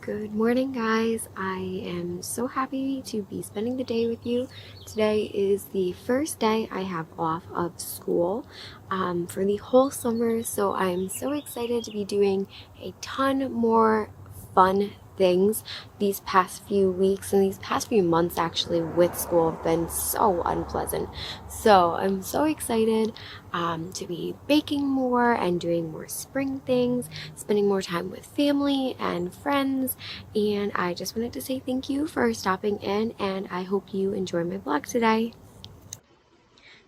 Good morning, guys. I am so happy to be spending the day with you. Today is the first day I have off of school for the whole summer, so I'm so excited to be doing a ton more fun things. These past few weeks and these past few months actually with school have been so unpleasant. So I'm so excited to be baking more and doing more spring things, spending more time with family and friends. And I just wanted to say thank you for stopping in, and I hope you enjoy my vlog today.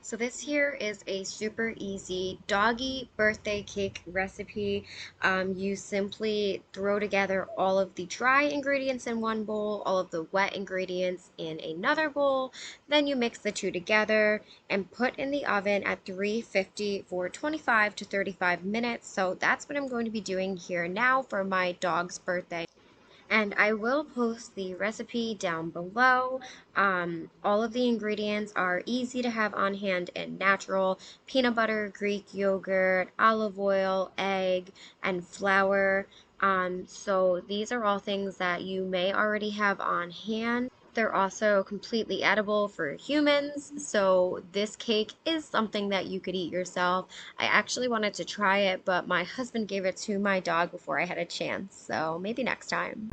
So this here is a super easy doggy birthday cake recipe. You simply throw together all of the dry ingredients in one bowl, all of the wet ingredients in another bowl. Then you mix the two together and put in the oven at 350 for 25 to 35 minutes. So that's what I'm going to be doing here now for my dog's birthday. And I will post the recipe down below. All of the ingredients are easy to have on hand and natural: peanut butter, Greek yogurt, olive oil, egg, and flour. So these are all things that you may already have on hand. They're also completely edible for humans, so this cake is something that you could eat yourself. I actually wanted to try it, but my husband gave it to my dog before I had a chance, so maybe next time.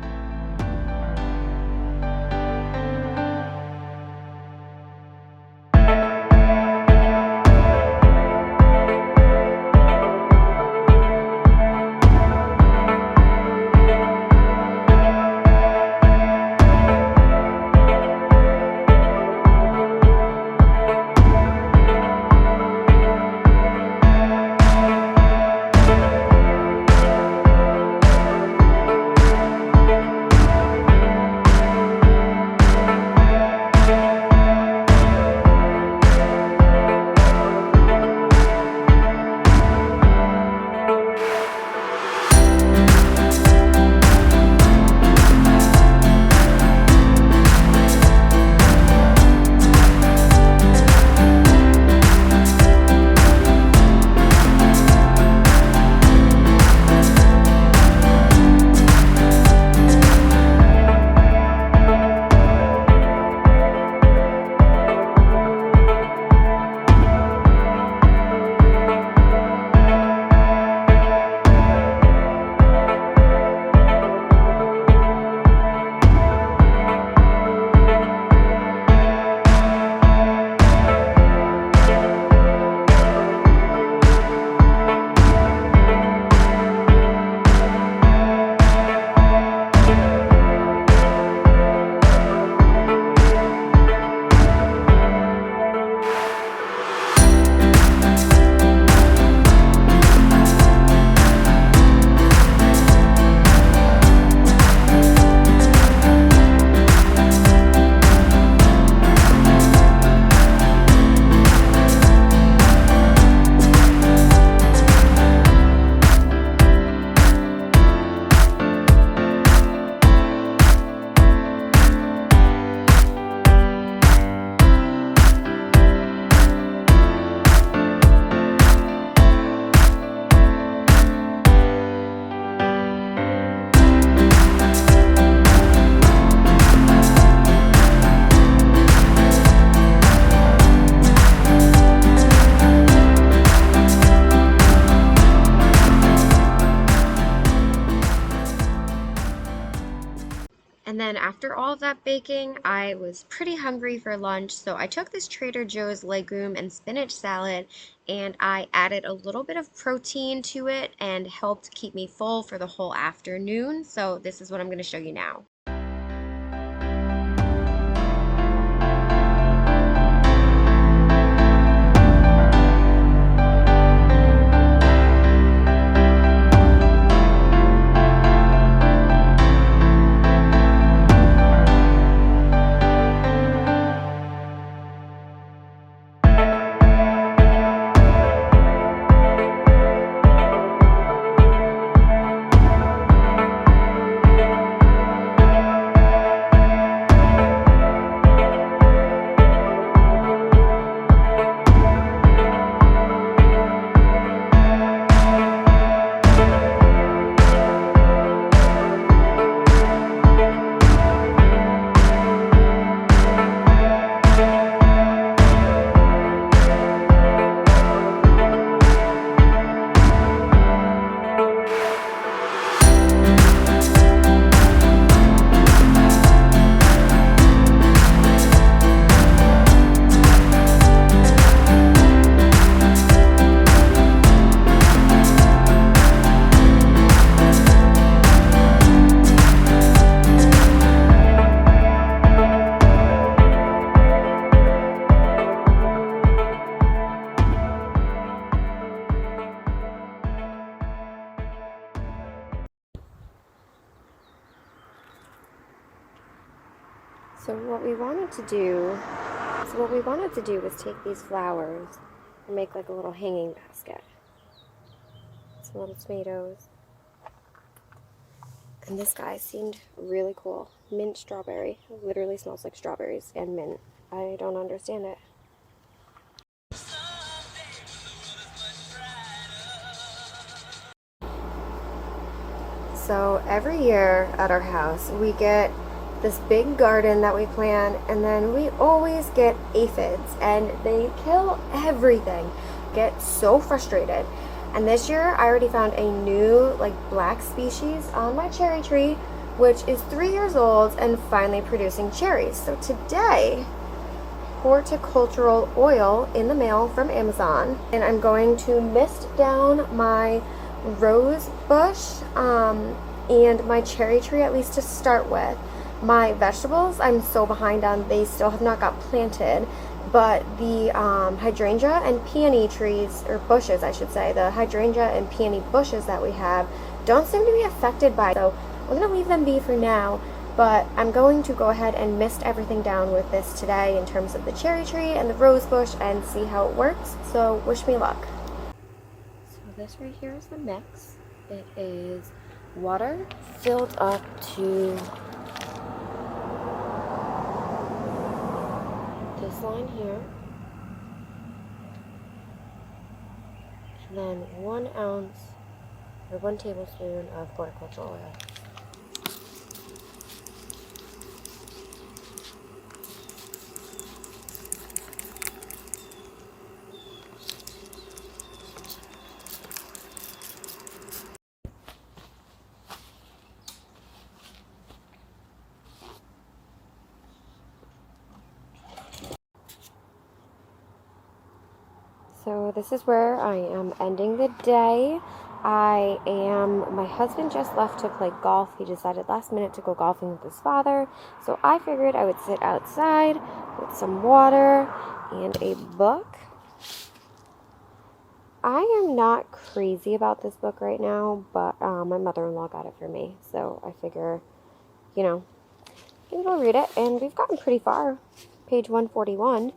And then after all of that baking, I was pretty hungry for lunch, so I took this Trader Joe's legume and spinach salad and I added a little bit of protein to it and helped keep me full for the whole afternoon. So this is what I'm going to show you now. So what we wanted to do was take these flowers and make like a little hanging basket. Some little tomatoes. And this guy seemed really cool. Mint strawberry. It literally smells like strawberries and mint. I don't understand it. So every year at our house we get this big garden that we plant, and then we always get aphids and they kill everything. Get so frustrated. And this year I already found a new like black species on my cherry tree, which is 3 years old and finally producing cherries. So today, horticultural oil in the mail from Amazon, and I'm going to mist down my rose bush and my cherry tree, at least to start with. My vegetables, I'm so behind on. They still have not got planted, but the hydrangea and peony trees, or bushes I should say, the hydrangea and peony bushes that we have don't seem to be affected by it. So I'm going to leave them be for now, but I'm going to go ahead and mist everything down with this today in terms of the cherry tree and the rose bush and see how it works. So wish me luck. So this right here is the mix. It is water filled up to this line here, and then 1 ounce or 1 tablespoon of horticultural oil. So this is where I am ending the day. My husband just left to play golf. He decided last minute to go golfing with his father. So I figured I would sit outside with some water and a book. I am not crazy about this book right now, but my mother-in-law got it for me. So I figure, maybe I'll read it. And we've gotten pretty far. Page 141.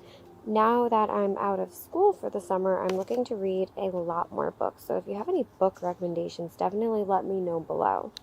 Now that I'm out of school for the summer, I'm looking to read a lot more books. So if you have any book recommendations, definitely let me know below.